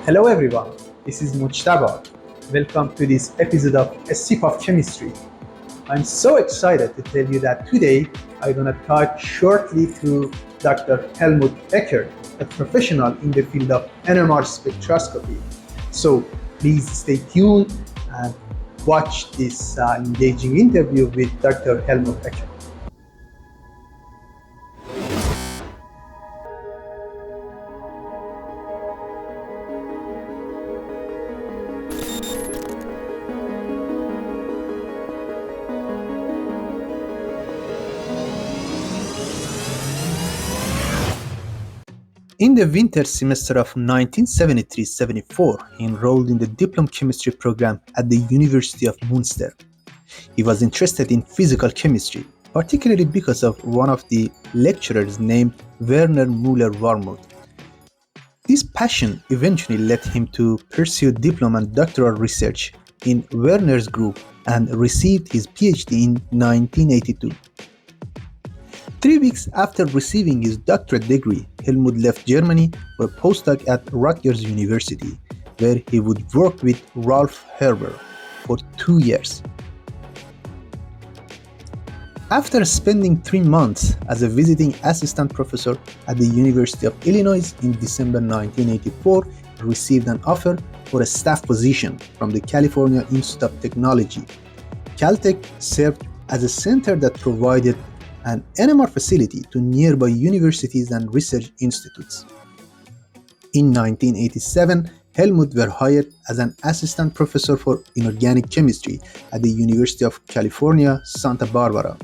Hello everyone, this is Mujtaba. Welcome to this episode of A Sip of Chemistry. I'm so excited to tell you that today I'm going to talk shortly to Dr. Hellmut Eckert, a professional in the field of NMR spectroscopy. So please stay tuned and watch this engaging interview with Dr. Hellmut Eckert. In the winter semester of 1973-74, he enrolled in the diploma chemistry program at the University of Münster. He was interested in physical chemistry, particularly because of one of the lecturers named Werner Müller-Warmuth. This passion eventually led him to pursue diploma and doctoral research in Werner's group and received his PhD in 1982. 3 weeks after receiving his doctorate degree, Hellmut left Germany for a postdoc at Rutgers University, where he would work with Ralph Herber for 2 years. After spending 3 months as a visiting assistant professor at the University of Illinois in December 1984, he received an offer for a staff position from the California Institute of Technology. Caltech served as a center that provided an NMR facility to nearby universities and research institutes. In 1987, Hellmut was hired as an assistant professor for inorganic chemistry at the University of California, Santa Barbara.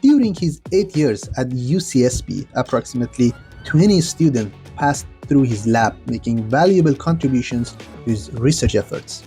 During his 8 years at UCSB, approximately 20 students passed through his lab, making valuable contributions to his research efforts.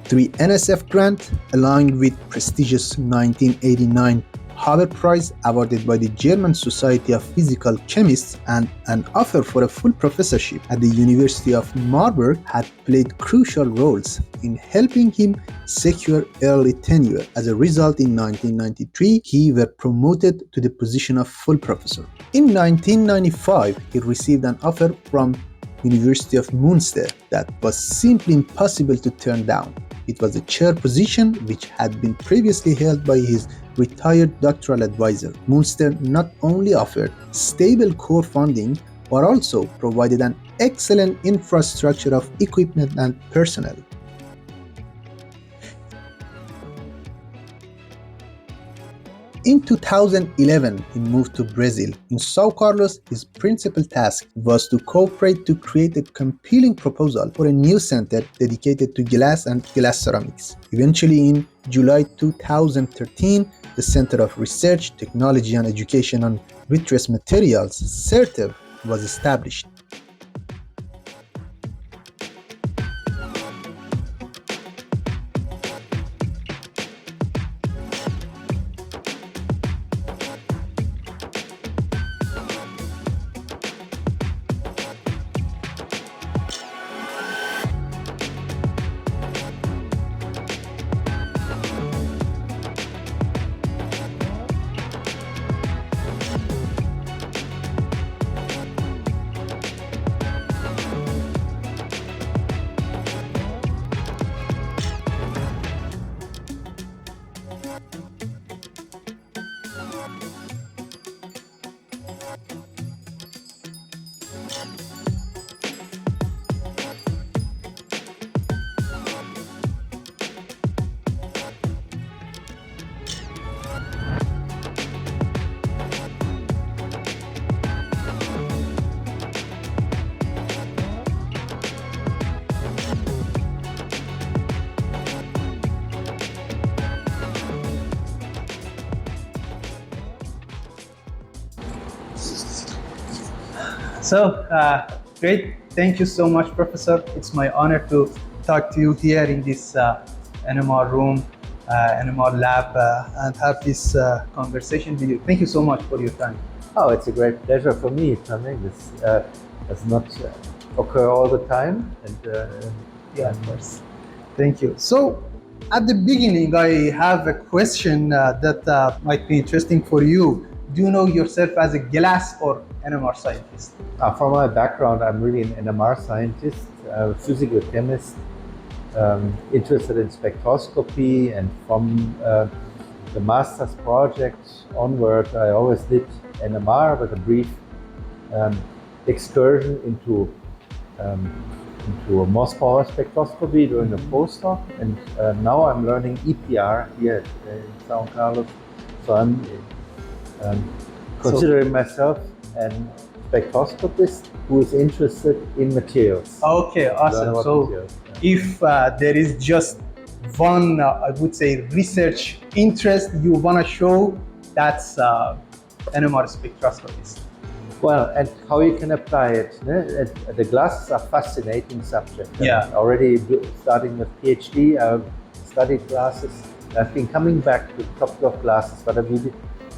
3 NSF grants, along with prestigious 1989 Haber Prize awarded by the German Society of Physical Chemists, and an offer for a full professorship at the University of Marburg had played crucial roles in helping him secure early tenure. As a result, in 1993, he was promoted to the position of full professor. In 1995, he received an offer from University of Münster that was simply impossible to turn down. It was a chair position which had been previously held by his retired doctoral advisor. Münster not only offered stable core funding, but also provided an excellent infrastructure of equipment and personnel. In 2011, he moved to Brazil. In São Carlos, his principal task was to cooperate to create a compelling proposal for a new center dedicated to glass and glass ceramics. Eventually, in July 2013, the Center of Research, Technology and Education on Vitreous Materials, CERTEV, was established. So, great. Thank you so much, Professor. It's my honor to talk to you here in this NMR room, NMR lab, and have this conversation with you. Thank you so much for your time. Oh, it's a great pleasure for me. This does not occur all the time. And yeah, of course. Thank you. So, at the beginning, I have a question that might be interesting for you. Do you know yourself as a glass or NMR scientist? From my background, I'm really an NMR scientist. physical chemist interested in spectroscopy, and from the master's project onward I always did NMR with a brief excursion into a Morse power spectroscopy during the postdoc, and now I'm learning EPR here in São Carlos. So I'm considering myself an spectroscopist who is interested in materials. Okay, awesome. So materials, if there is just one, I would say, research interest you want to show, that's NMR spectroscopist. Well, and how you can apply it. The glasses are fascinating subject. Yeah. Already starting with PhD, I've studied glasses. I've been coming back to a couple of glasses, but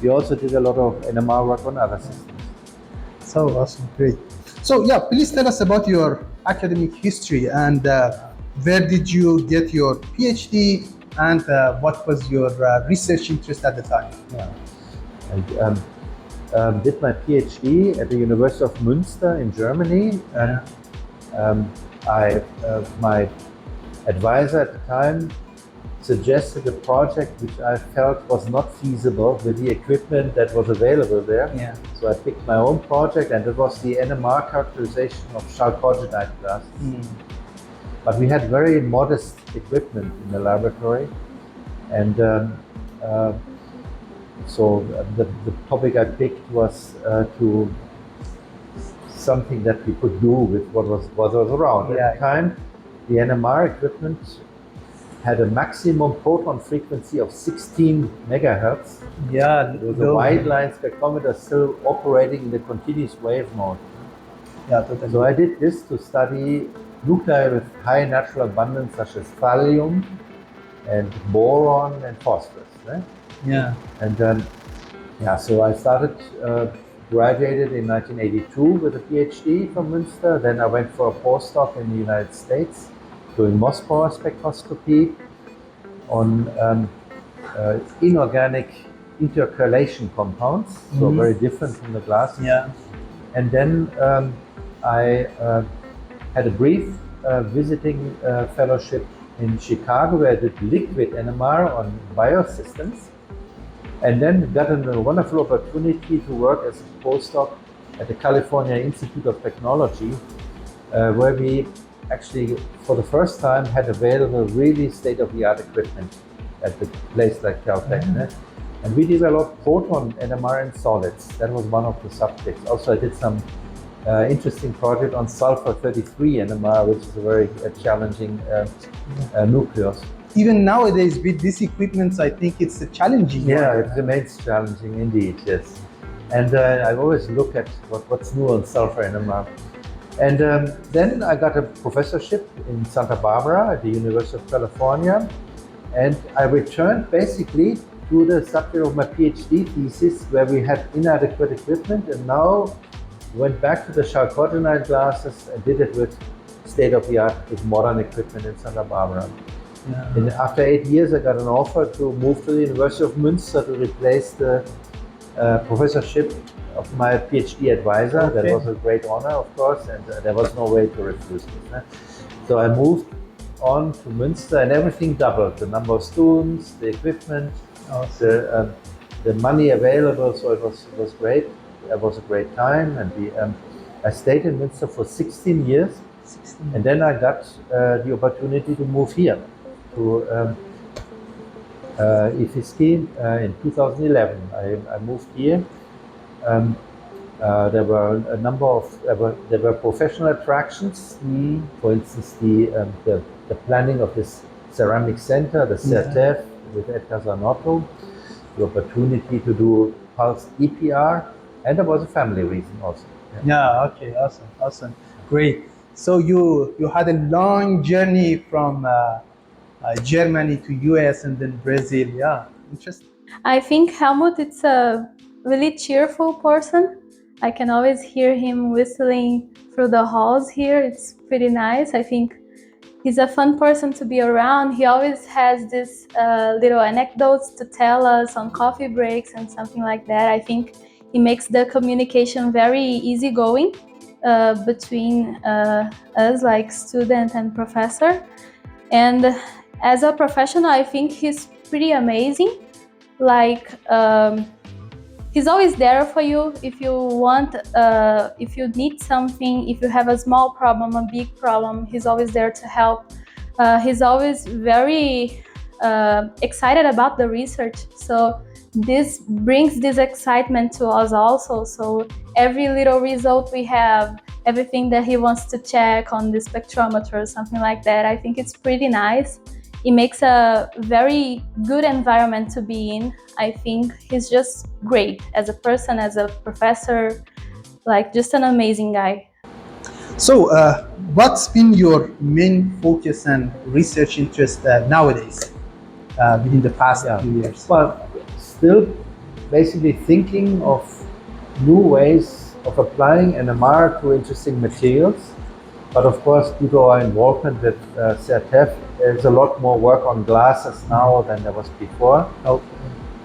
we also did a lot of NMR work on other systems. So awesome, great. So yeah, please tell us about your academic history and where did you get your PhD and what was your research interest at the time? Yeah. And, did my PhD at the University of Münster in Germany, and my advisor at the time suggested a project which I felt was not feasible with the equipment that was available there. Yeah. So I picked my own project, and it was the NMR characterization of chalcogenide glasses. But we had very modest equipment in the laboratory, and so the topic I picked was to something that we could do with what was around. Yeah. At the time, the NMR equipment had a maximum proton frequency of 16 megahertz. Yeah, There was a wide line spectrometer still operating in the continuous wave mode. Yeah, totally. So I did this to study nuclei with high natural abundance such as thallium and boron and phosphorus. Right? Yeah. And so I started, graduated in 1982 with a PhD from Münster. Then I went for a postdoc in the United States doing Morse power spectroscopy on inorganic intercalation compounds, so very different from the glasses. Yeah. And then I had a brief visiting fellowship in Chicago where I did liquid NMR on biosystems, and then got a wonderful opportunity to work as a postdoc at the California Institute of Technology, where we actually for the first time had available really state-of-the-art equipment at the place like Caltech. And we developed proton NMR in solids. That was one of the subjects. Also I did some interesting project on sulfur-33 NMR, which is a very challenging nucleus. Even nowadays with these equipments, I think it's a challenging. Yeah, it remains challenging indeed, yes. And I always look at what's new on sulfur NMR. And then I got a professorship in Santa Barbara at the University of California. And I returned basically to the subject of my PhD thesis where we had inadequate equipment, and now went back to the chalcogenide glasses and did it with state-of-the-art with modern equipment in Santa Barbara. Yeah. And after 8 years, I got an offer to move to the University of Münster to replace the professorship of my PhD advisor. Okay. That was a great honor, of course, and there was no way to refuse this. So I moved on to Münster, and everything doubled: the number of students, the equipment, the money available. So it was great. It was a great time, and I stayed in Münster for 16 years. And then I got the opportunity to move here to Ifiski in 2011. I moved here. There were a number of there were professional attractions. For instance, the planning of this ceramic center, the CERTEF, with Edgar Zanotto, the opportunity to do pulsed EPR, and there was a family reason also. Yeah. Okay. Awesome. Great. So you had a long journey from Germany to US and then Brazil. Yeah. Interesting. I think Hellmut is a really cheerful person. I can always hear him whistling through the halls here. It's pretty nice. I think he's a fun person to be around. He always has these little anecdotes to tell us on coffee breaks and something like that. I think he makes the communication very easygoing. between us, like student and professor. And as a professional, I think he's pretty amazing. Like he's always there for you if you want, if you need something, if you have a small problem, a big problem, he's always there to help. He's always very excited about the research. So this brings this excitement to us also. So every little result we have, everything that he wants to check on the spectrometer or something like that, I think it's pretty nice. It makes a very good environment to be in. I think he's just great as a person, as a professor, like just an amazing guy. So, what's been your main focus and research interest nowadays, within the past few years? Well, still basically thinking of new ways of applying NMR to interesting materials. But of course, due to our involvement with CERTEF, there's a lot more work on glasses now than there was before.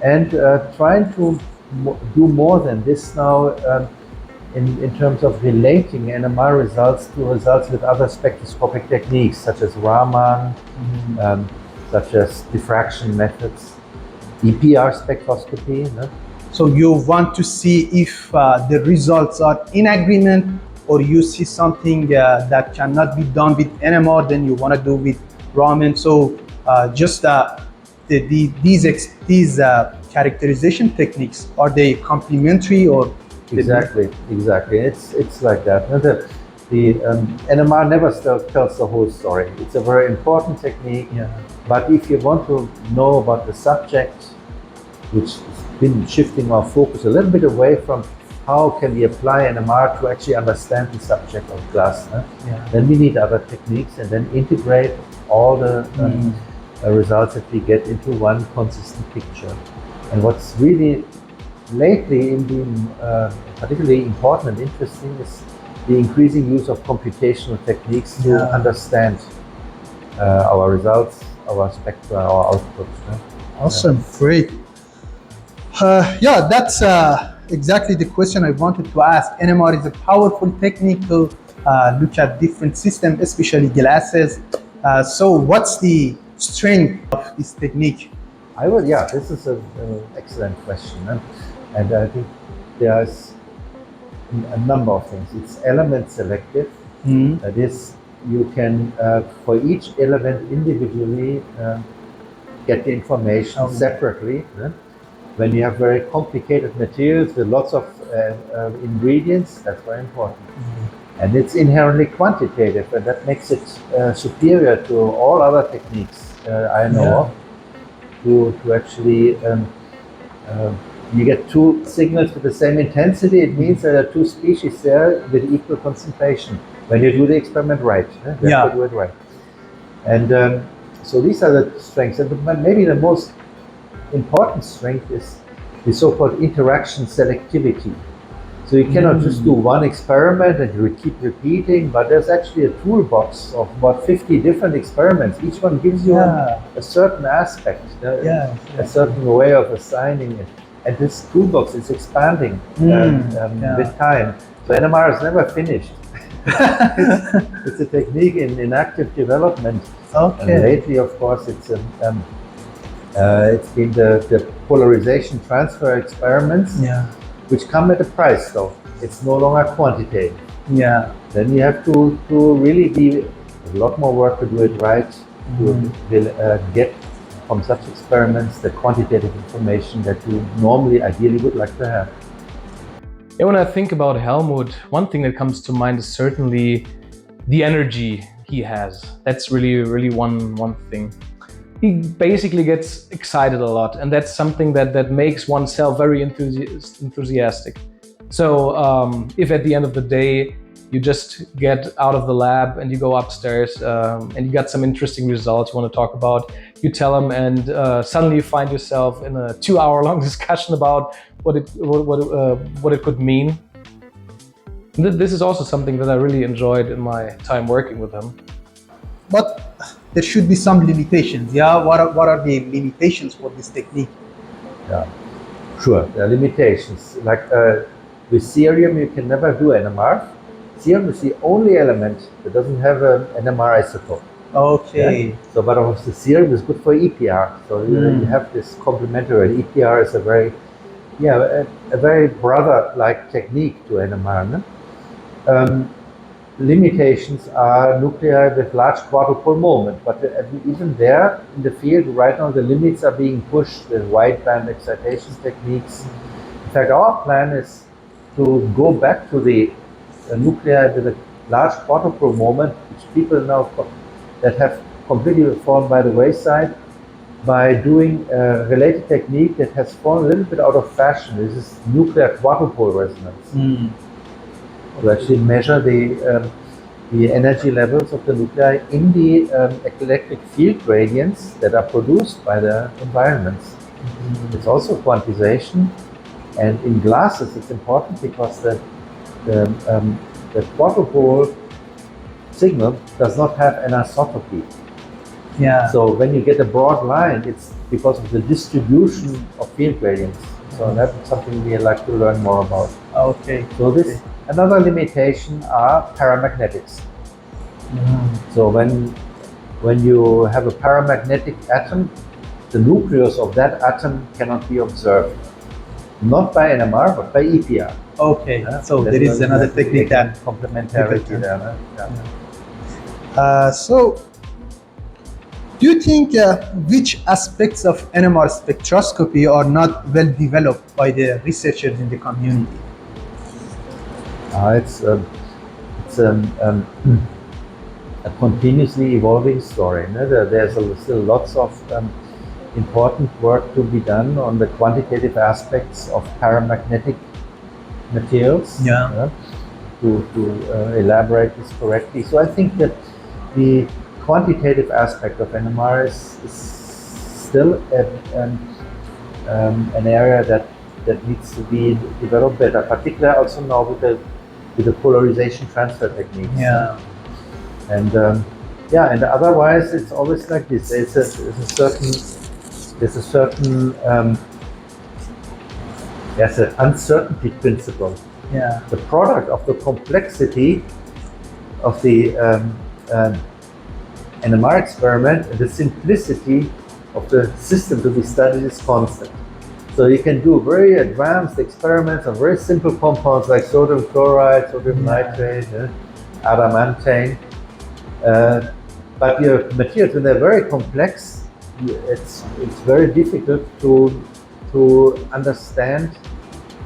And trying to do more than this now in terms of relating NMR results to results with other spectroscopic techniques, such as Raman, such as diffraction methods, EPR spectroscopy. No? So you want to see if the results are in agreement, or you see something that cannot be done with NMR, then you want to do with Raman. So just these characterization techniques, are they complementary or? Exactly. It's like that. No, the NMR never tells the whole story. It's a very important technique, but if you want to know about the subject, which has been shifting our focus a little bit away from how can we apply NMR to actually understand the subject of glass, then we need other techniques and then integrate all the results that we get into one consistent picture. And what's really lately been particularly important and interesting is the increasing use of computational techniques to understand our results, our spectra, our outputs. Awesome, great. That's exactly the question I wanted to ask. NMR is a powerful technique to look at different systems, especially glasses. So what's the strength of this technique? This is an excellent question. And I think there's a number of things. It's element selective. That is, you can, for each element individually, get the information separately. When you have very complicated materials with lots of ingredients, that's very important. And it's inherently quantitative, and that makes it superior to all other techniques I know of, to actually you get two signals with the same intensity. It means there are two species there with equal concentration when you do the experiment right. You have to do it right. And so these are the strengths. But maybe the most important strength is the so-called interaction selectivity. So you cannot just do one experiment and you keep repeating, but there's actually a toolbox of about 50 different experiments. Each one gives you a certain aspect, a certain way of assigning it. And this toolbox is expanding with time. So NMR is never finished. It's a technique in active development. And lately, of course, it's been the polarization transfer experiments, which come at a price, though. It's no longer quantitative. Then you have to really be a lot more work to do it right, to get from such experiments the quantitative information that you normally, ideally would like to have. Yeah, when I think about Hellmut, one thing that comes to mind is certainly the energy he has. That's really one thing. He basically gets excited a lot, and that's something that makes oneself very enthusiastic. So if at the end of the day you just get out of the lab and you go upstairs and you got some interesting results you want to talk about, you tell him, and suddenly you find yourself in a 2-hour-long discussion about what it could mean. This is also something that I really enjoyed in my time working with him. But there should be some limitations. What are the limitations for this technique? Sure, there are limitations. Like with cerium, you can never do NMR. cerium is the only element that doesn't have an NMR isotope. Okay. Yeah? So, but of the cerium is good for EPR. So you have this complementary. EPR is a very, a very brother-like technique to NMR. No? Limitations are nuclei with large quadrupole moment, but even there in the field right now the limits are being pushed with wideband excitation techniques. In fact, our plan is to go back to the nuclei with a large quadrupole moment, which people now that have completely fallen by the wayside, by doing a related technique that has fallen a little bit out of fashion. This is nuclear quadrupole resonance. To actually measure the energy levels of the nuclei in the electric field gradients that are produced by the environments. It's also quantization, and in glasses it's important because the quadrupole signal does not have anisotropy. Yeah. So when you get a broad line, it's because of the distribution of field gradients. So that's something we like to learn more about. Okay. So this another limitation are paramagnetics. So when you have a paramagnetic atom, the nucleus of that atom cannot be observed, not by NMR but by EPR. Okay. So there is another technique that complementarity there. So do you think which aspects of NMR spectroscopy are not well developed by the researchers in the community? It's a continuously evolving story. No? There's still lots of important work to be done on the quantitative aspects of paramagnetic materials. To elaborate this correctly. So I think that the quantitative aspect of NMR is still an area that needs to be developed better, particularly also now with the polarization transfer techniques. And and otherwise it's always like this. There's an uncertainty principle. The product of the complexity of the NMR experiment and the simplicity of the system to be studied is constant. So you can do very advanced experiments on very simple compounds like sodium chloride, sodium nitrate, adamantane. But your materials, when they're very complex, it's very difficult to understand,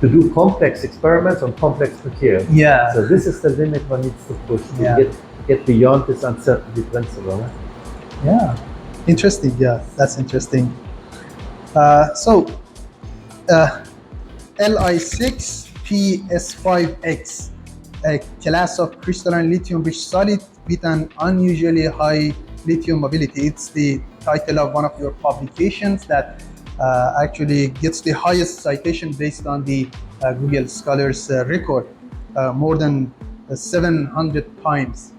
to do complex experiments on complex materials. So this is the limit one needs to push to get beyond this uncertainty principle. Interesting. That's interesting. Li6PS5X, a class of crystalline lithium-rich solid with an unusually high lithium mobility. It's the title of one of your publications that actually gets the highest citation based on the Google Scholars record, more than 700 times.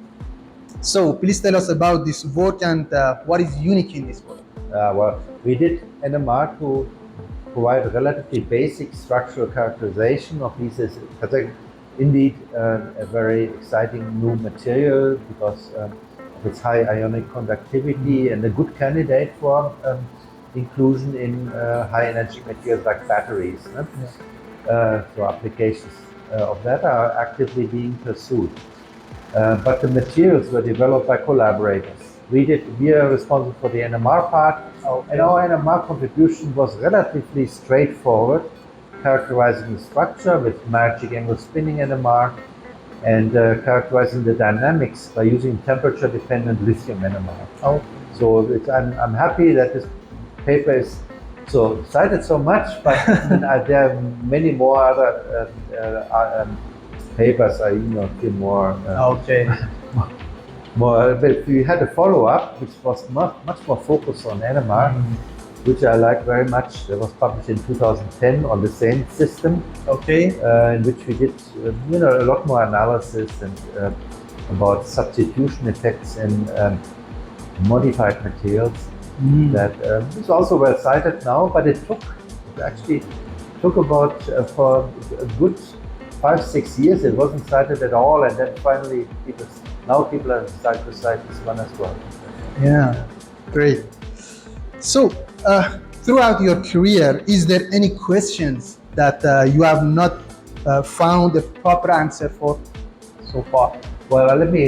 So please tell us about this work and what is unique in this work. Well, we did NMR to provide a relatively basic structural characterization of these. Indeed, a very exciting new material because of its high ionic conductivity and a good candidate for inclusion in high energy materials like batteries. So applications of that are actively being pursued. But the materials were developed by collaborators. We are responsible for the NMR part, and our NMR contribution was relatively straightforward, characterizing the structure with magic angle spinning NMR, and characterizing the dynamics by using temperature-dependent lithium NMR. So I'm happy that this paper is so cited so much, but there are many more other papers I feel more. But we had a follow-up which was much more focused on NMR, which I like very much. It was published in 2010 on the same system. In which we did a lot more analysis and about substitution effects in modified materials. That is also well cited now, but it actually took about for a good 5-6 years it wasn't cited at all, and then finally people are starting to cite this one as well. Yeah, great. So, throughout your career, is there any questions that you have not found a proper answer for so far? Well, let me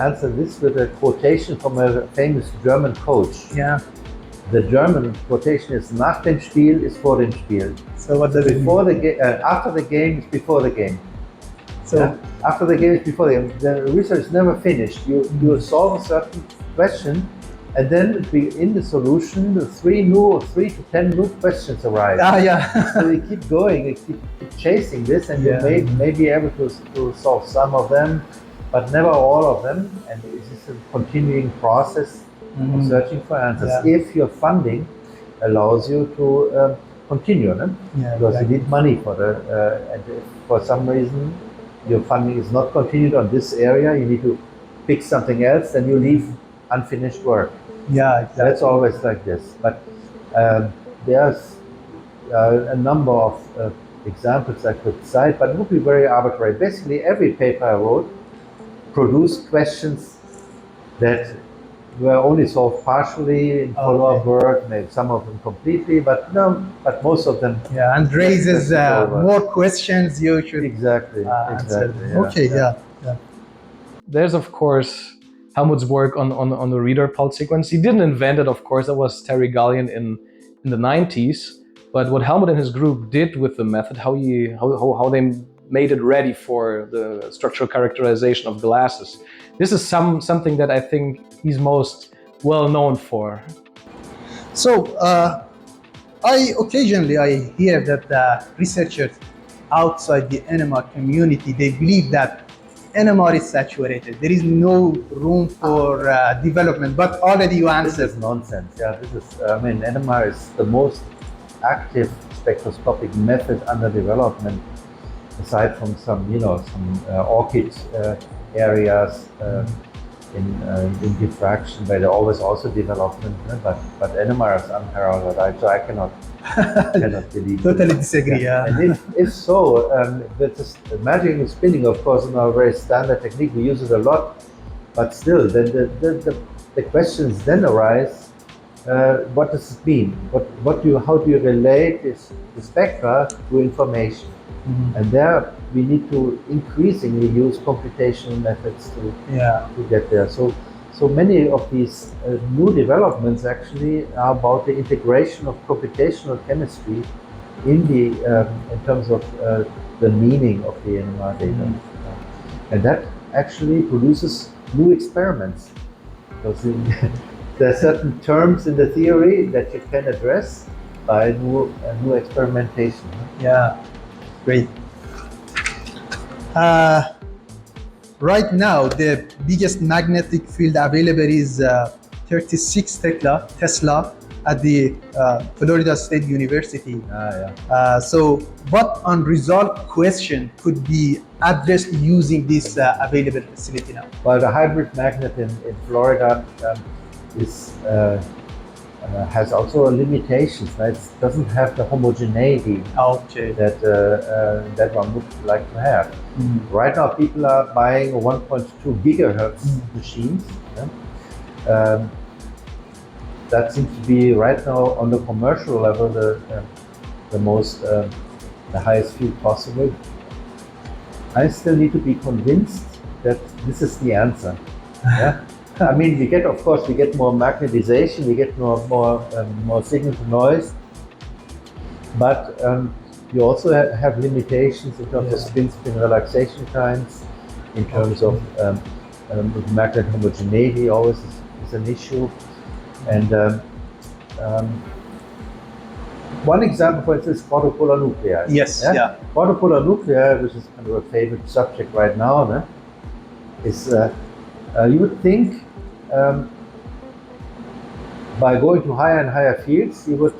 answer this with a quotation from a famous German coach. Yeah. The German quotation is "Nach dem Spiel ist vor dem Spiel." So what does Before it mean? after the game is before the game. So after the game is before the game. The research is never finished. You solve a certain question, and then in the solution, 3 to 10 new questions arise. Yeah. So you keep going, you keep chasing this, and you may be able to solve some of them, but never all of them. And this is a continuing process of searching for answers. If your funding allows you to continue, because you need money for and if for some reason your funding is not continued on this area, you need to pick something else, then you leave unfinished work. Yeah, exactly. That's always like this. But there's a number of examples I could cite, but it would be very arbitrary. Basically, every paper I wrote produced questions that were only solved partially in follow-up work, maybe some of them completely, but most of them. Yeah, and raises more questions you should exactly. Okay, yeah. There's of course Hellmut's work on the reader pulse sequence. He didn't invent it, of course. That was Terry Gallion in the 90s. But what Hellmut and his group did with the method, how they made it ready for the structural characterization of glasses. This is something that I think he's most well known for. So occasionally I hear that researchers outside the NMR community, they believe that NMR is saturated. There is no room for development, but already you answered. This is nonsense. Yeah, NMR is the most active spectroscopic method under development, aside from some ORCID areas in diffraction, where there always also development, but NMR is unparalleled. So I cannot believe. Totally disagree. Yeah. And if so, the magic in spinning, of course, is a very standard technique. We use it a lot, but still, then the questions then arise. What does it mean? How do you relate the spectra to information? And there we need to increasingly use computational methods to get there. So many of these new developments actually are about the integration of computational chemistry in terms of the meaning of the NMR data, and that actually produces new experiments. Because there are certain terms in the theory that you can address by new experimentation. Yeah, great. Right now, the biggest magnetic field available is 36 Tesla at the Florida State University. So what unresolved question could be addressed using this available facility now? Well, the hybrid magnet in Florida has also limitations. Right? It doesn't have the homogeneity that one would like to have. Right now, people are buying 1.2 gigahertz machines. That seems to be right now on the commercial level the highest field possible. I still need to be convinced that this is the answer. Yeah. I mean, we get more magnetization, we get more signal to noise, but you also have limitations in terms of spin relaxation times, in terms of magnet homogeneity always is an issue. And one example, for instance, is quadrupolar nuclei. Yes, yeah. Quadrupolar nuclei, which is kind of a favorite subject right now, is you would think by going to higher and higher fields, you would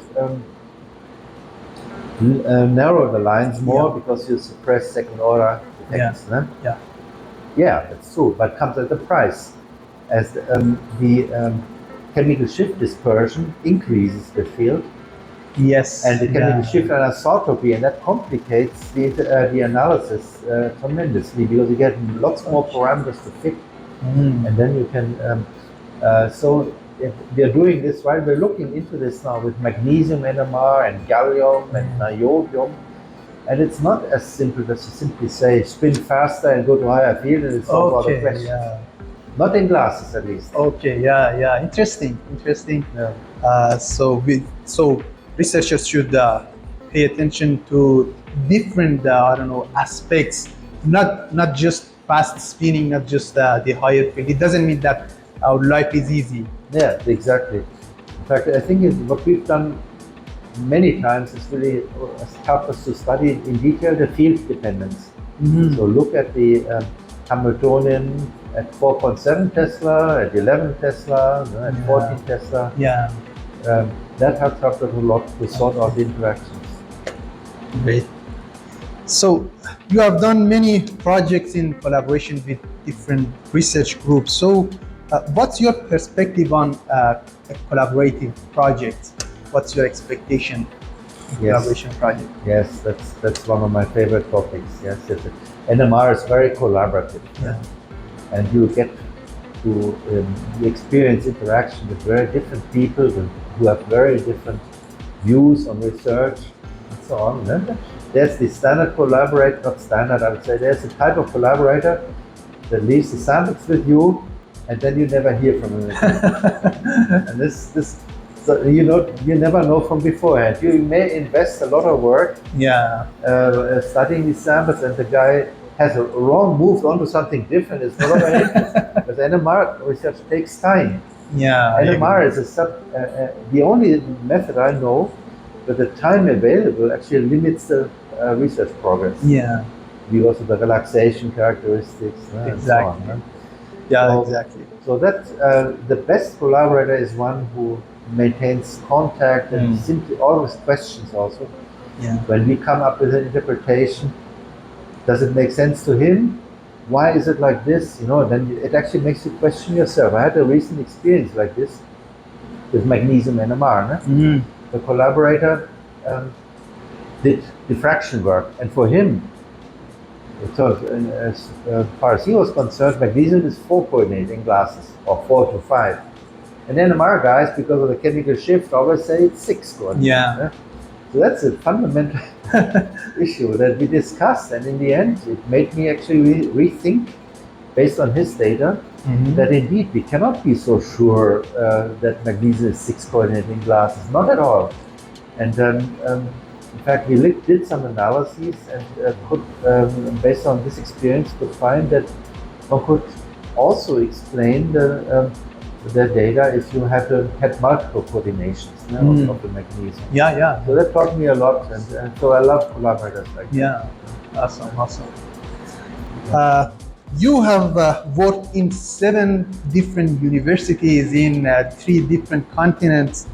narrow the lines more because you suppress second order effects. Yeah, that's true, but comes at a price. As the chemical shift dispersion increases the field, Yes. and the chemical shift anisotropy, and that complicates the analysis tremendously, because you get lots more parameters to fit, and then you can. So if we are doing this, right? We're looking into this now with magnesium NMR and gallium and niobium, and it's not as simple as to simply say spin faster and go to higher field and it's solve all the questions. Not in glasses, at least. Okay, yeah, interesting. Yeah. So researchers should pay attention to different, aspects, not just fast spinning, not just the higher field. It doesn't mean that our life is easy. Yeah, exactly. In fact, I think what we've done many times is really help us to study in detail the field dependence. So look at the Hamiltonian at 4.7 Tesla, at 11 Tesla, at 14 Tesla. Yeah. That helps us a lot to sort out the interactions. Great. So you have done many projects in collaboration with different research groups. So what's your perspective on a collaborative project? What's your expectation in collaboration project? Yes, that's one of my favorite topics. Yes. NMR is very collaborative. Yeah. And you get to experience interaction with very different people who have very different views on research and so on. There's the standard collaborator, not standard, I would say, there's a type of collaborator that leaves the samples with you and then you never hear from him again. And so, you never know from beforehand. You may invest a lot of work studying these samples, and the guy has a wrong, moved on to something different. It's no longer interesting. Because NMR research takes time. Yeah. NMR is the only method I know that the time available actually limits the research progress. Yeah. Because of the relaxation characteristics. Exactly. And so on, Exactly. So that the best collaborator is one who maintains contact and simply always questions also. Yeah. When we come up with an interpretation, does it make sense to him? Why is it like this? Then it actually makes you question yourself. I had a recent experience like this with magnesium NMR. The collaborator did diffraction work, and for him, so as far as he was concerned, magnesium is 4 coordinating glasses, or 4 to 5. And NMR guys, because of the chemical shift, always say it's 6 coordinating. Yeah. So that's a fundamental issue that we discussed, and in the end, it made me actually rethink, based on his data, that indeed we cannot be so sure that magnesium is 6 coordinating glasses, not at all. And in fact, we did some analyses and could, based on this experience, could find that one could also explain the data if you had multiple coordinations of the magnesium. Yeah. So that taught me a lot, and so I love collaborators like that. Yeah. Awesome. You have worked in 7 different universities in 3 different continents.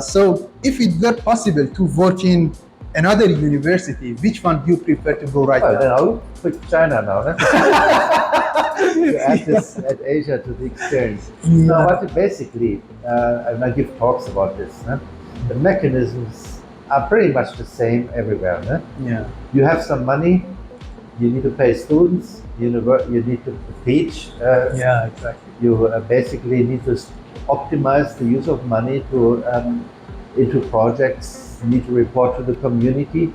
So if it were possible to work in another university, which one do you prefer to go right now? Then I'll pick China now. To add Asia to the experience. Now, what basically, and I give talks about this, the mechanisms are pretty much the same everywhere. Yeah. You have some money, you need to pay students, you need to teach. Yeah, exactly. You basically need to optimize the use of money into projects, you need to report to the community.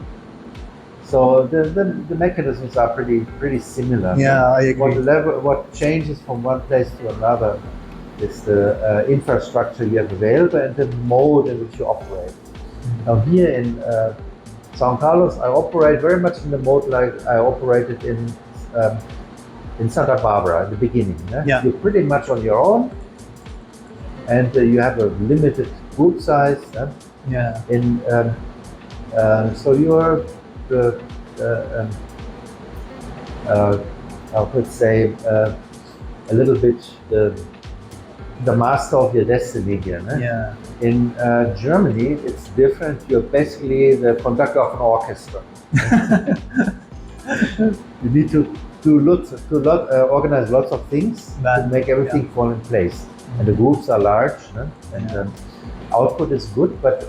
So the mechanisms are pretty similar. Yeah, I agree. What changes from one place to another is the infrastructure you have available and the mode in which you operate. Now here in São Carlos, I operate very much in the mode like I operated in Santa Barbara in the beginning. Yeah. You're pretty much on your own, and you have a limited group size. Yeah. So you are I could say a little bit the master of your destiny here. Yeah. In Germany, it's different. You're basically the conductor of an orchestra. You need to organize lots of things to make everything fall in place. And the groups are large, and output is good, but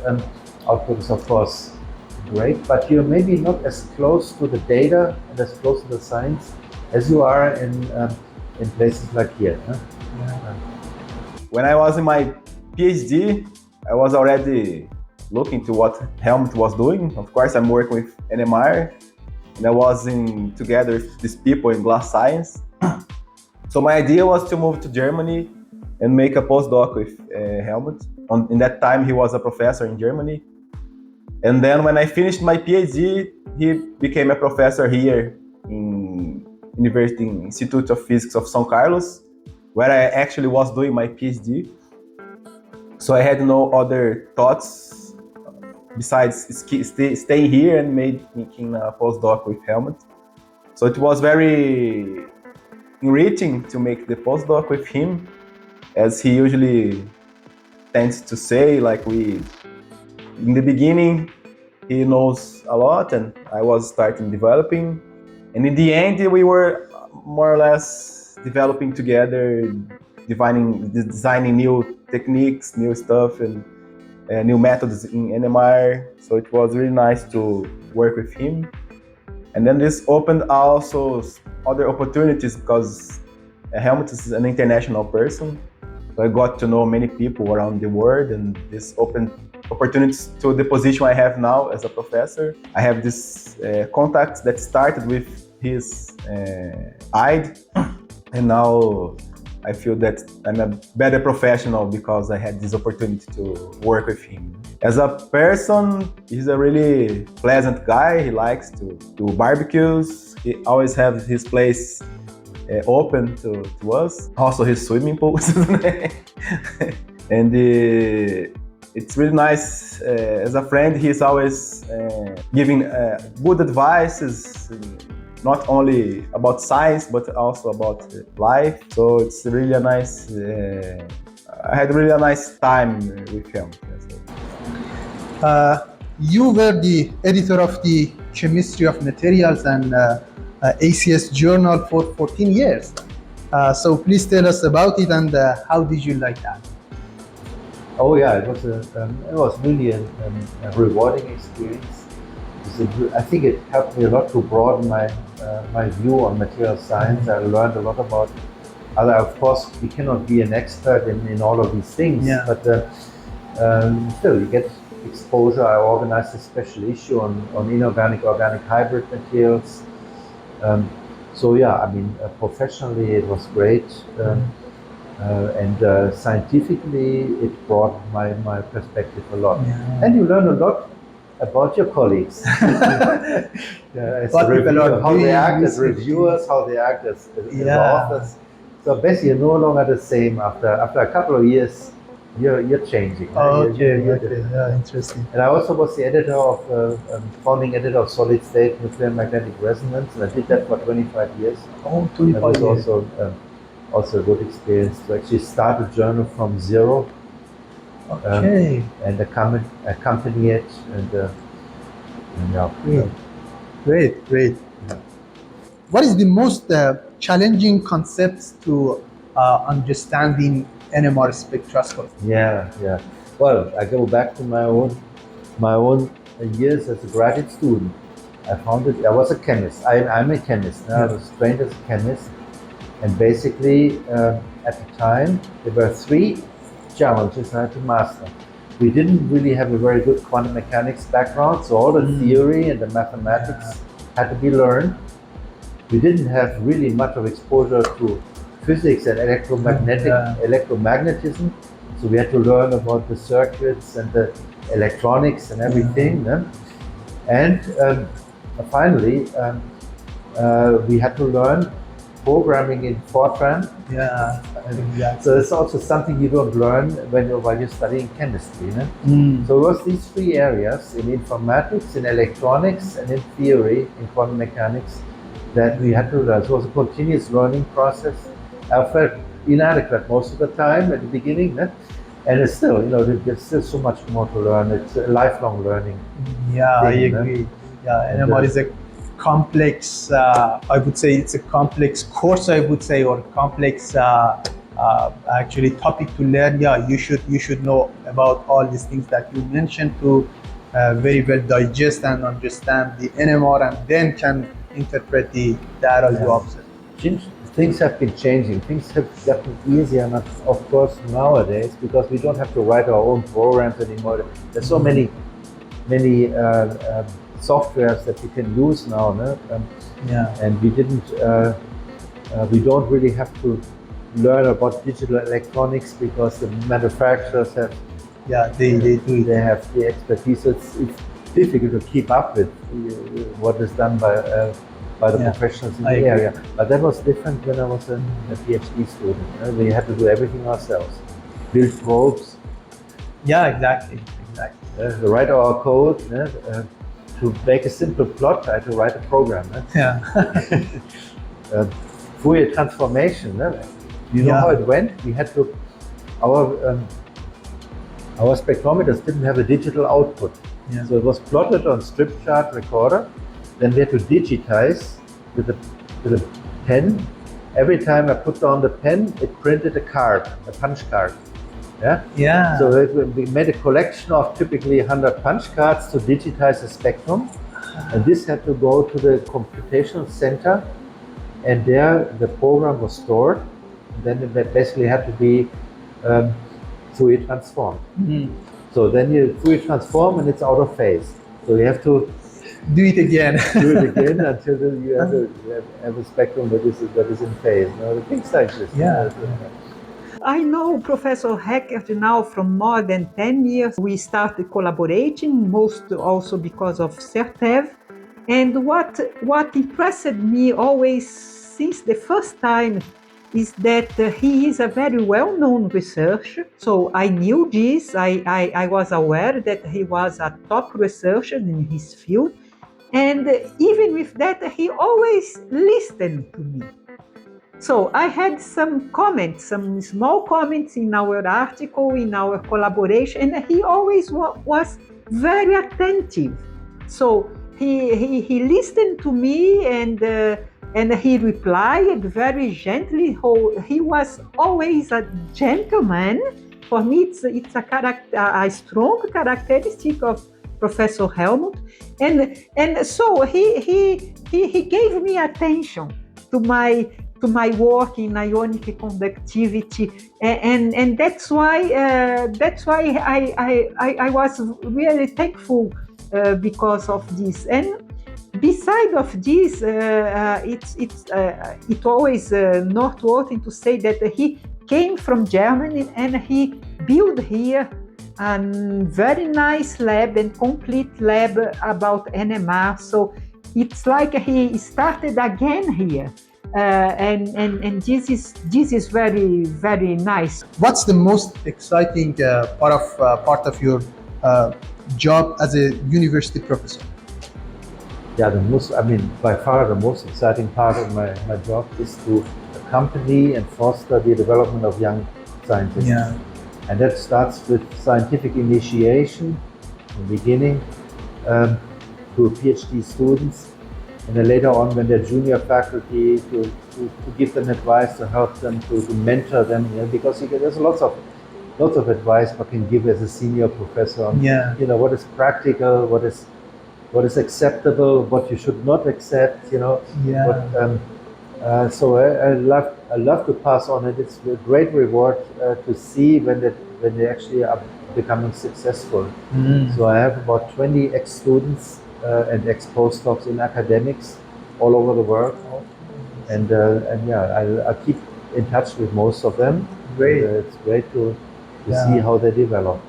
output is of course great, but you're maybe not as close to the data and as close to the science as you are in places like here. Huh? Yeah. When I was in my PhD, I was already looking to what Hellmut was doing. Of course, I'm working with NMR, and I was together with these people in glass science. So my idea was to move to Germany and make a postdoc with Hellmut. In that time, he was a professor in Germany. And then when I finished my PhD, he became a professor here in University Institute of Physics of São Carlos, where I actually was doing my PhD. So I had no other thoughts besides staying here and making a postdoc with Hellmut. So it was very enriching to make the postdoc with him, as he usually tends to say, like in the beginning, he knows a lot and I was starting developing. And in the end, we were more or less developing together, designing new techniques, new stuff, and new methods in NMR. So it was really nice to work with him. And then this opened also other opportunities because Hellmut is an international person. So I got to know many people around the world, and this opened opportunities to the position I have now as a professor. I have this contacts that started with his CIted, and now I feel that I'm a better professional because I had this opportunity to work with him. As a person, he's a really pleasant guy. He likes to do barbecues. He always has his place open to us. Also his swimming pools. And it's really nice. As a friend, he's always giving good advices, not only about science, but also about life. So it's really a nice, I had really a nice time with him. You were the editor of the Chemistry of Materials and ACS journal for 14 years. So please tell us about it and how did you like that? Oh yeah, it was really a rewarding experience. I think it helped me a lot to broaden my view on material science. I learned a lot about other. Of course, we cannot be an expert in all of these things, yeah. But still, you get exposure. I organized a special issue on inorganic organic hybrid materials. So yeah, I mean, professionally it was great, and scientifically it broadened my perspective a lot. Yeah. And you learn a lot about your colleagues. How they act as reviewers, how they act as authors. So basically, you're no longer the same after a couple of years. You're changing. Oh, okay, yeah, interesting. And I also was the editor founding editor of solid state nuclear magnetic resonance, and I did that for 25 years. Oh, 25 years. That was also a good experience to actually start a journal from zero. Okay. And accompany it, and Great. Yeah. What is the most challenging concepts to understanding NMR spectroscopy? Yeah. Well, I go back to my own years as a graduate student. I was a chemist. I'm a chemist. I was trained as a chemist, and basically at the time there were three challenges I had to master. We didn't really have a very good quantum mechanics background, so all the theory and the mathematics had to be learned. We didn't have really much of exposure to physics and electromagnetism, so we had to learn about the circuits and the electronics and everything. And finally, we had to learn programming in Fortran. Yeah. So it's also something you don't learn while you're studying chemistry. So it was these three areas in informatics, in electronics, and in theory, in quantum mechanics, that we had to learn. So it was a continuous learning process. I felt inadequate most of the time at the beginning, and it's still, there's still so much more to learn. It's a lifelong learning. Yeah, I agree. Yeah, NMR is a complex, I would say it's a complex course, or complex actually topic to learn. Yeah, you should know about all these things that you mentioned to very well digest and understand the NMR and then can interpret the data you observe. Things have been changing. Things have gotten easier, and of course nowadays, because we don't have to write our own programs anymore. There's so many softwares that you can use now, no? And we don't really have to learn about digital electronics because the manufacturers have they do it. They have the expertise. So it's difficult to keep up with what is done by the professionals in the area. But that was different when I was a PhD student. We had to do everything ourselves. Build probes. Yeah, exactly. Write our code. To make a simple plot, I had to write a program. Fourier transformation. You know how it went? We had to. Our spectrometers didn't have a digital output. So it was plotted on strip chart recorder. Then we had to digitize with a pen. Every time I put down the pen, it printed a card, a punch card. So we made a collection of typically 100 punch cards to digitize the spectrum. And this had to go to the computational center. And there the program was stored. And then it basically had to be Fourier transformed. So then you Fourier transform and it's out of phase. So you have to do it again until you have a spectrum that is in phase. Things like this. I know Professor Eckert now from more than 10 years. We started collaborating, most also because of CERTEV. And what impressed me always since the first time is that he is a very well-known researcher. So I knew this. I was aware that he was a top researcher in his field. And even with that, he always listened to me. So I had some comments, some small comments in our article, in our collaboration, and he always was very attentive. So he listened to me and he replied very gently. He was always a gentleman. For me, it's a strong characteristic of Professor Hellmut, and so he gave me attention to my work in ionic conductivity, and that's why I was really thankful because of this. And beside of this, it always noteworthy to say that he came from Germany and he built here a very nice lab and complete lab about NMR. So it's like he started again here. And this is very, very nice. What's the most exciting part of your job as a university professor? By far the most exciting part of my job is to accompany and foster the development of young scientists. And that starts with scientific initiation in the beginning to PhD students, and then later on when they're junior faculty to give them advice, to help them, to mentor them, because there's lots of advice one can give as a senior professor on what is practical, what is acceptable, what you should not accept, so I love to pass on it. It's a great reward to see when they actually are becoming successful. So I have about 20 ex-students and ex-postdocs in academics all over the world, and I keep in touch with most of them. It's great to see how they develop.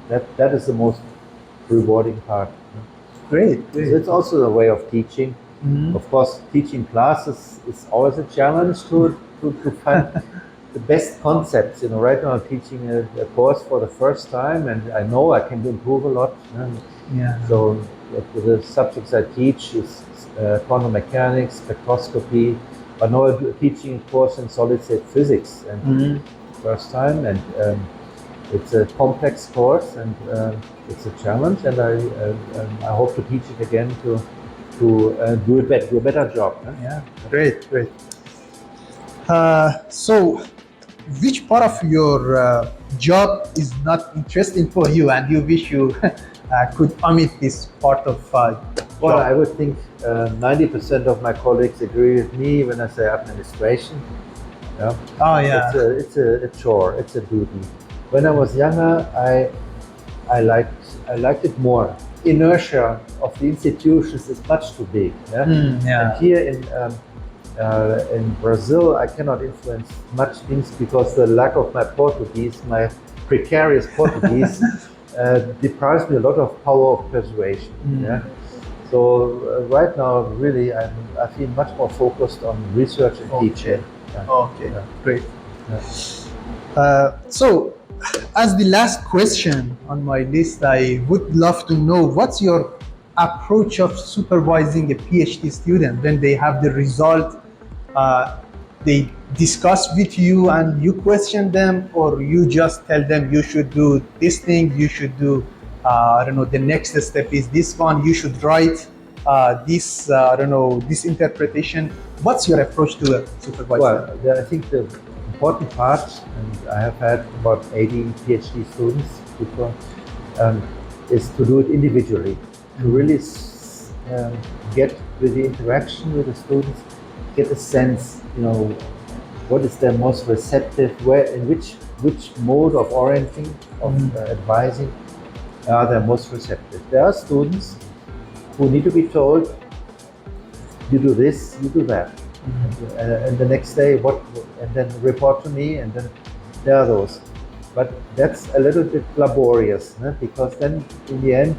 That is the most rewarding part. Great. So it's also a way of teaching. Of course, teaching classes is always a challenge to find the best concepts. Right now I'm teaching a course for the first time, and I know I can improve a lot. So the subjects I teach is quantum mechanics, spectroscopy, but now I'm teaching a course in solid-state physics, and first time, and it's a complex course, and it's a challenge, and I hope to teach it again to do a better job. Great. So which part of your job is not interesting for you and you wish you could omit this part of Well, job? I would think 90% of my colleagues agree with me when I say administration. Yeah. Oh yeah. It's a chore. It's a duty. When I was younger, I liked it more. Inertia of the institutions is much too big. Yeah? Yeah. And here in Brazil, I cannot influence much things because the lack of my Portuguese, my precarious Portuguese, deprives me a lot of power of persuasion. Yeah? So right now, really, I feel much more focused on research and teaching. Yeah. Okay, Yeah. great. Yeah. So, as the last question on my list, I would love to know what's your approach of supervising a PhD student when they have the result. They discuss with you and you question them, or you just tell them you should do this thing, you should do, I don't know, the next step is this one, you should write this, I don't know, this interpretation. What's your approach to a supervisor? Well, I think the important part, and I have had about 80 PhD students before, is to do it individually, to really get with the interaction with the students, get a sense, what is their most receptive, in which mode of orienting, of advising are they most receptive. There are students who need to be told, you do this, you do that. And the next day, and then report to me, and then there are those. But that's a little bit laborious, because then in the end,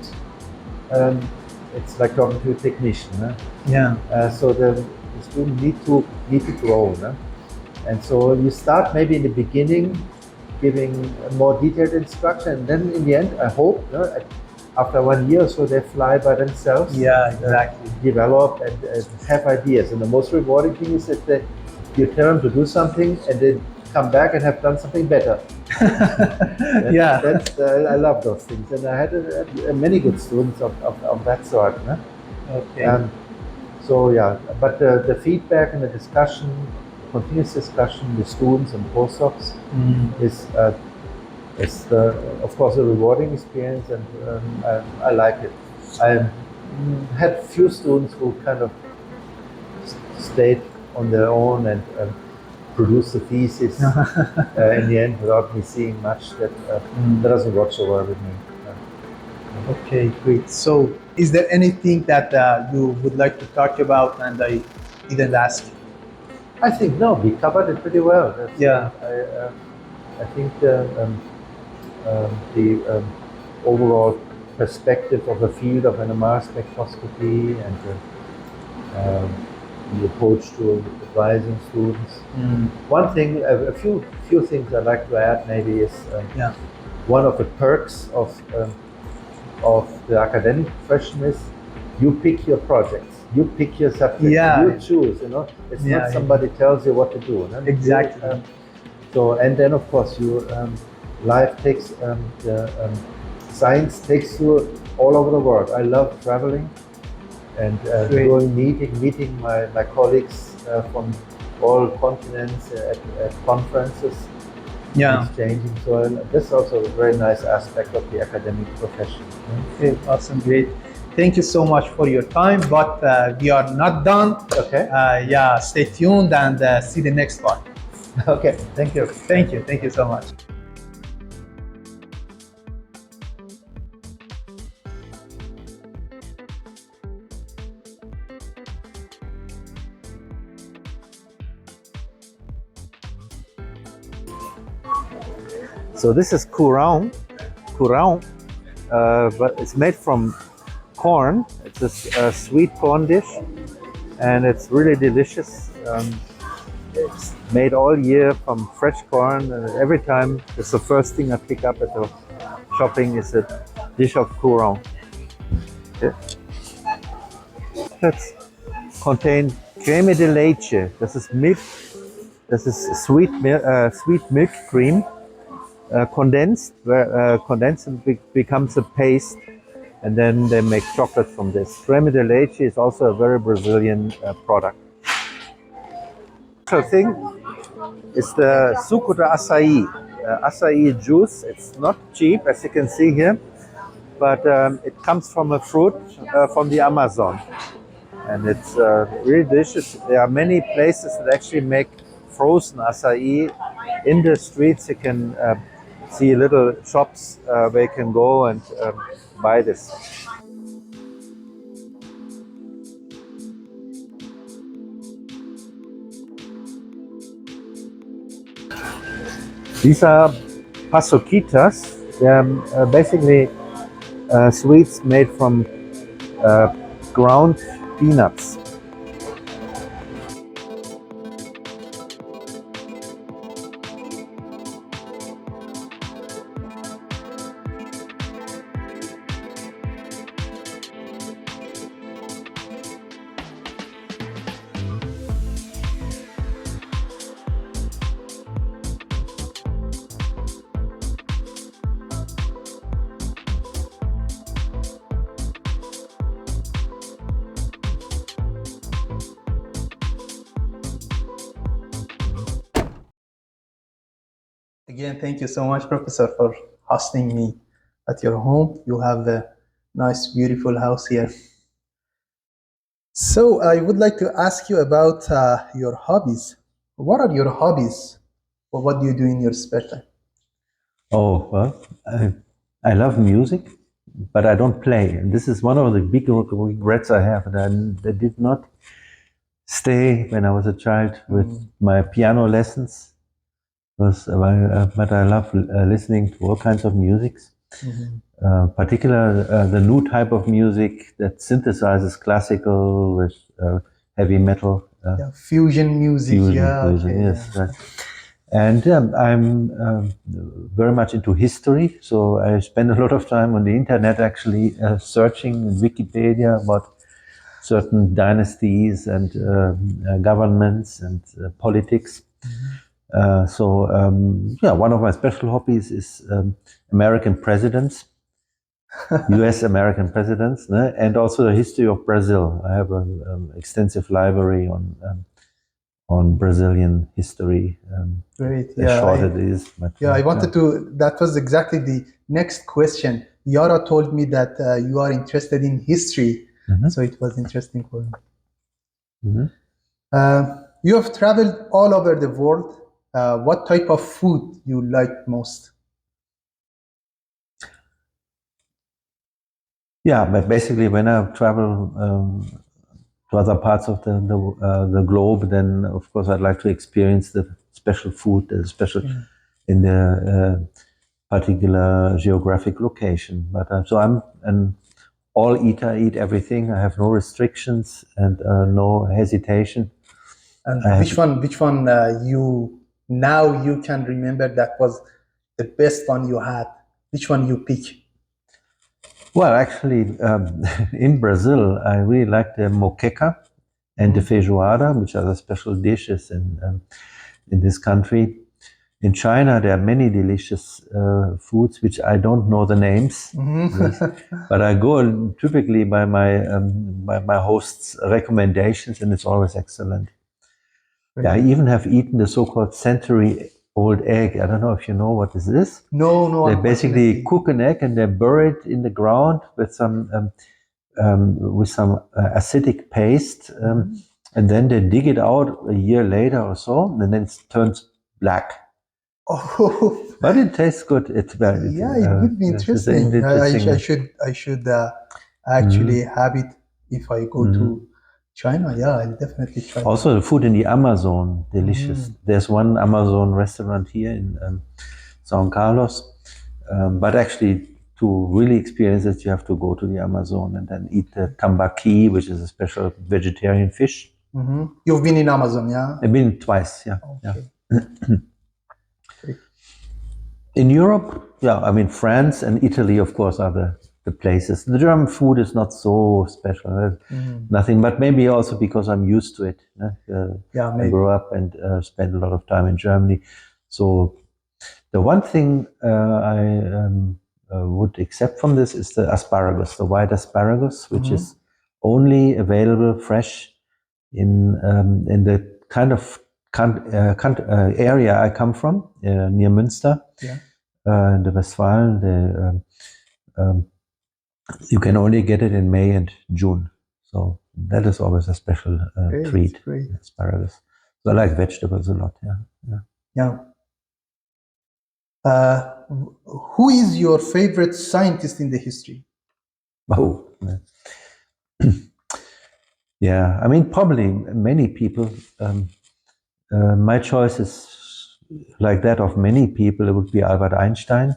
it's like talking to a technician. So the student need to grow. And so you start maybe in the beginning giving a more detailed instruction, and then in the end, I hope, after 1 year or so, they fly by themselves. Yeah, exactly. Develop and have ideas. And the most rewarding thing is that you tell them to do something and they come back and have done something better. I love those things. And I had many good students of that sort. Okay. But the feedback and the discussion, continuous discussion with students and postdocs is of course a rewarding experience, and I like it. I had few students who kind of stayed on their own and produced the thesis in the end without me seeing much. That doesn't work so well with me. Okay, great. So, is there anything that you would like to talk about and I didn't ask? I think no, we covered it pretty well. I think the overall perspective of the field of NMR spectroscopy and the approach to advising students. One thing, a few things I'd like to add maybe is one of the perks of the academic profession is you pick your projects. You pick your subject. You choose. It's not somebody tells you what to do. Exactly. And then of course life takes science takes you all over the world. I love traveling and going meeting my colleagues from all continents at conferences. Exchanging. So this is also a very nice aspect of the academic profession. Okay, awesome, great. Thank you so much for your time, but we are not done. Okay. Stay tuned and see the next part. Okay, thank you. Thank you so much. So this is curau, but it's made from corn. It's a sweet corn dish, and it's really delicious. It's made all year from fresh corn, and every time it's the first thing I pick up at the shopping is a dish of curau. Okay. That contain creme de leche. This is milk. This is sweet milk cream. Condensed, and becomes a paste, and then they make chocolate from this. Creme de leche is also a very Brazilian product. The thing is the suco de açaí, açaí juice. It's not cheap, as you can see here. but it comes from a fruit from the Amazon. And it's really delicious. There are many places that actually make frozen acai in the streets. You can see little shops where you can go and buy this. These are pasoquitas. They're basically sweets made from ground peanuts. Again, thank you so much, Professor, for hosting me at your home. You have a nice, beautiful house here. So I would like to ask you about your hobbies. What are your hobbies? Or what do you do in your spare time? Oh, well, I love music, but I don't play. And this is one of the big regrets I have. And I did not stay when I was a child with my piano lessons. But I love listening to all kinds of musics. Particularly the new type of music that synthesizes classical with heavy metal. Yeah, fusion music. Okay, Yes. Right. And I'm very much into history, so I spend a lot of time on the internet actually searching in Wikipedia about certain dynasties and governments and politics. One of my special hobbies is American presidents, U.S. American presidents, and also the history of Brazil. I have an extensive library on Brazilian history. Great. As short it is. But, I wanted to, that was exactly the next question. Yara told me that you are interested in history, so it was interesting for me. You have traveled all over the world. What type of food you like most? Yeah, but basically when I travel to other parts of the globe, then of course I'd like to experience the special food, special in the particular geographic location. But so I'm an all eater, I eat everything. I have no restrictions and no hesitation. And which one you now you can remember that was the best one you had? Which one you pick? Well, actually, in Brazil, I really like the moqueca and the feijoada, which are the special dishes in this country. In China, there are many delicious foods which I don't know the names, yes, but I go typically by my host's recommendations, and it's always excellent. Yeah, I even have eaten the so-called century-old egg. I don't know if you know what this is. No. They basically cook an egg and they bury it in the ground with some acidic paste, and then they dig it out a year later or so, and then it turns black. Oh, but it tastes good. It would be interesting. I should actually have it if I go to China. Yeah, I'll definitely try. Also, the food in the Amazon, delicious. There's one Amazon restaurant here in São Carlos, but actually, to really experience it, you have to go to the Amazon and then eat the tambaqui, which is a special vegetarian fish. You've been in Amazon, yeah? I've been twice, yeah. Okay. Yeah. In Europe, I mean, France and Italy, of course, are the places. The German food is not so special, nothing, but maybe also because I'm used to it. Maybe. I grew up and spent a lot of time in Germany. So the one thing I would accept from this is the asparagus, the white asparagus, which is only available fresh in the kind of area I come from, near Münster, in the Westfalen. You can only get it in May and June. So that is always a special treat, Great. asparagus. So I like vegetables a lot, Yeah. Who is your favorite scientist in the history? Oh, yeah. I mean, probably many people. My choice is like that of many people. It would be Albert Einstein,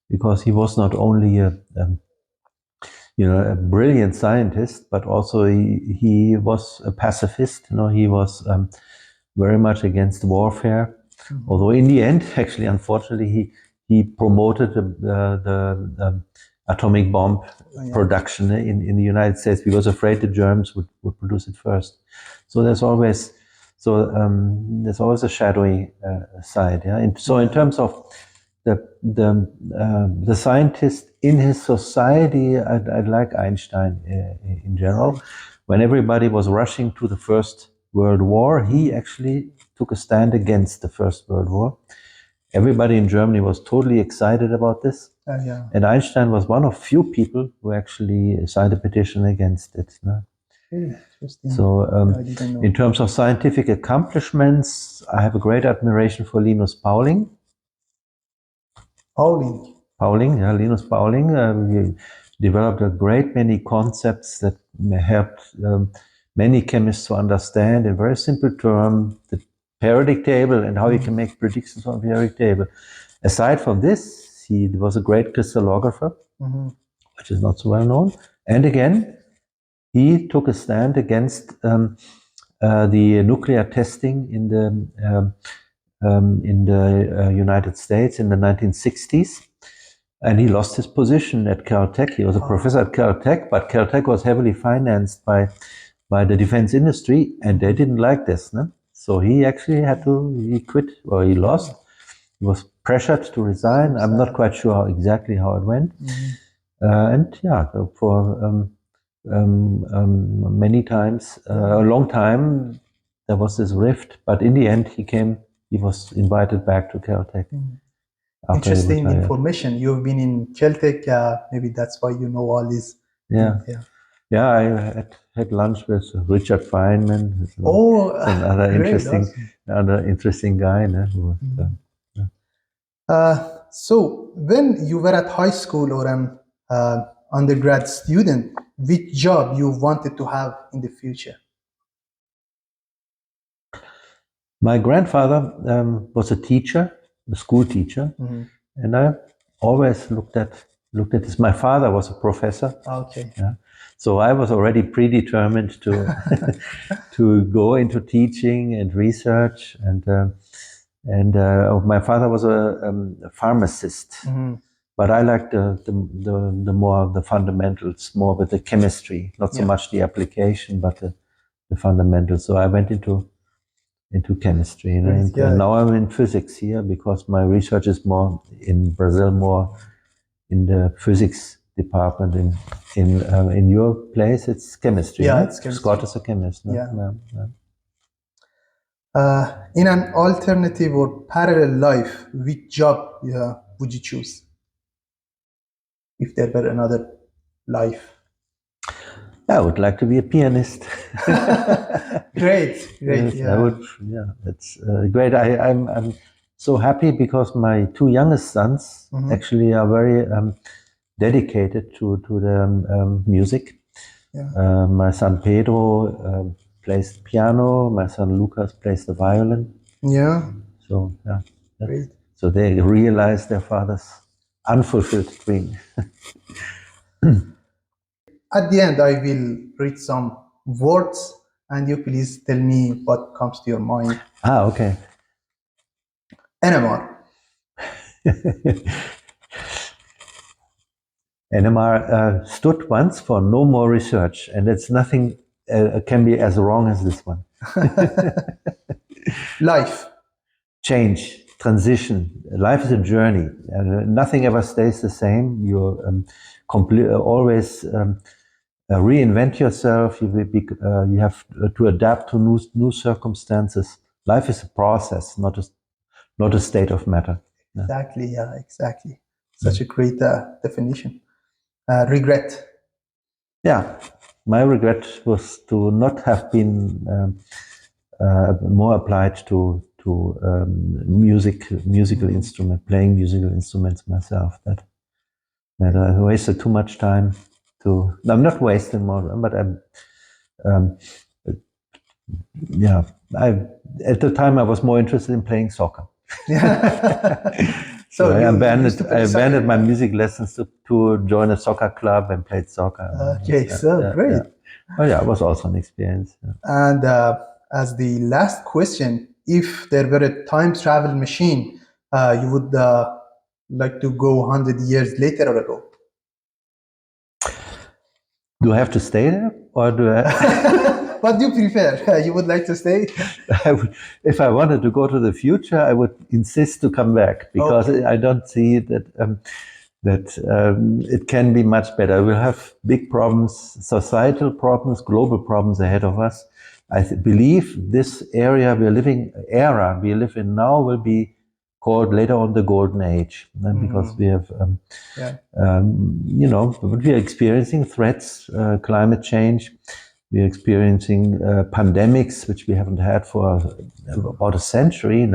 because he was not only a brilliant scientist, but also he was a pacifist. He was very much against warfare. Mhm. Although in the end, actually, unfortunately, he promoted the atomic bomb production in the United States because he was afraid the Germans would produce it first. So there's always a shadowy side. Yeah. So in terms of the scientist in his society, I'd like Einstein in general. When everybody was rushing to the First World War, he actually took a stand against the First World War. Everybody in Germany was totally excited about this. And Einstein was one of few people who actually signed a petition against it. No? Interesting. So I didn't know. in terms of scientific accomplishments, I have a great admiration for Linus Pauling. Linus Pauling. He developed a great many concepts that helped many chemists to understand in very simple terms the periodic table and how you can make predictions on the periodic table. Aside from this, he was a great crystallographer, which is not so well known. And again, he took a stand against the nuclear testing in the United States in the 1960s. And he lost his position at Caltech. He was a professor at Caltech, but Caltech was heavily financed by the defense industry, and they didn't like this. No? So he actually he quit, or he lost. He was pressured to resign. I'm not quite sure exactly how it went. And yeah, for many times, a long time, there was this rift, but in the end, he was invited back to Caltech. Interesting information. You've been in Caltech, maybe that's why you know all this. Yeah, I had lunch with Richard Feynman. Another interesting guy. No? So when you were at high school or an undergrad student, which job you wanted to have in the future? My grandfather was a teacher, a school teacher, and I always looked at this. My father was a professor. Okay. Yeah. So I was already predetermined to to go into teaching and research, and my father was a pharmacist. But I liked the more the fundamentals, more with the chemistry, not so much the application, but the fundamentals. So I went into chemistry, and now I'm in physics here because my research is more in Brazil, more in the physics department. In your place, it's chemistry. Yeah, right? it's chemistry. Scott is a chemist. No? Yeah. In an alternative or parallel life, which job would you choose if there were another life? I would like to be a pianist. Great. Yes, Yeah. I would. Yeah, it's great. I'm so happy because my two youngest sons actually are very dedicated to the music. Yeah. My son Pedro plays piano. My son Lucas plays the violin. Yeah. So yeah, Great. so they realize their father's unfulfilled dream. At the end, I will read some words, and you please tell me what comes to your mind. Okay. NMR. NMR stood once for no more research, and it's nothing can be as wrong as this one. Life. Change, transition. Life is a journey. Nothing ever stays the same. You always reinvent yourself. You have to adapt to new circumstances. Life is a process, not a state of matter. Exactly. Yeah. Exactly. Such a great definition. regret? Yeah, my regret was to not have been more applied to musical instrument, playing musical instruments myself. That I wasted too much time to. I'm not wasting more, but I'm. Yeah, at the time I was more interested in playing soccer. So I abandoned my music lessons to join a soccer club and played soccer. Okay, great. Yeah. Oh yeah, it was also an experience. Yeah. And as the last question, if there were a time travel machine, you would like to go 100 years later or ago? Do I have to stay there, or do I? What do you prefer? You would like to stay? If I wanted to go to the future, I would insist to come back, because I don't see that it can be much better. We'll have big problems, societal problems, global problems ahead of us. I believe this era we live in now will be called later on the golden age, because we have, we are experiencing threats, climate change. We are experiencing pandemics, which we haven't had for about a century.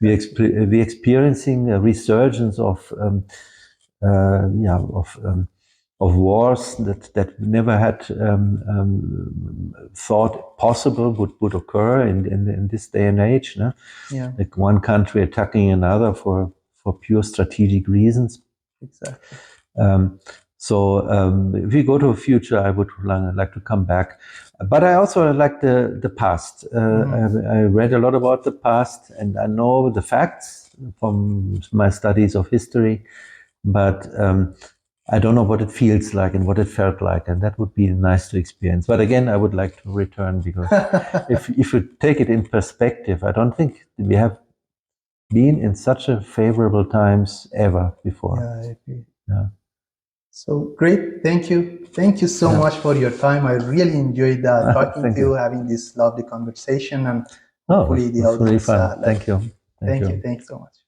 We're experiencing a resurgence of wars that never had thought possible would occur in this day and age. No? Yeah. Like one country attacking another for pure strategic reasons. Exactly. If we go to a future, I would like to come back. But I also like the past. I read a lot about the past, and I know the facts from my studies of history, but I don't know what it feels like and what it felt like, and that would be nice to experience. But again, I would like to return, because if you take it in perspective, I don't think we have been in such a favorable times ever before. Yeah, I agree. Yeah. So great, thank you. Thank you so much for your time. I really enjoyed talking to you, having this lovely conversation, and hopefully the audience. Really fun. Thank you. Thank you so much.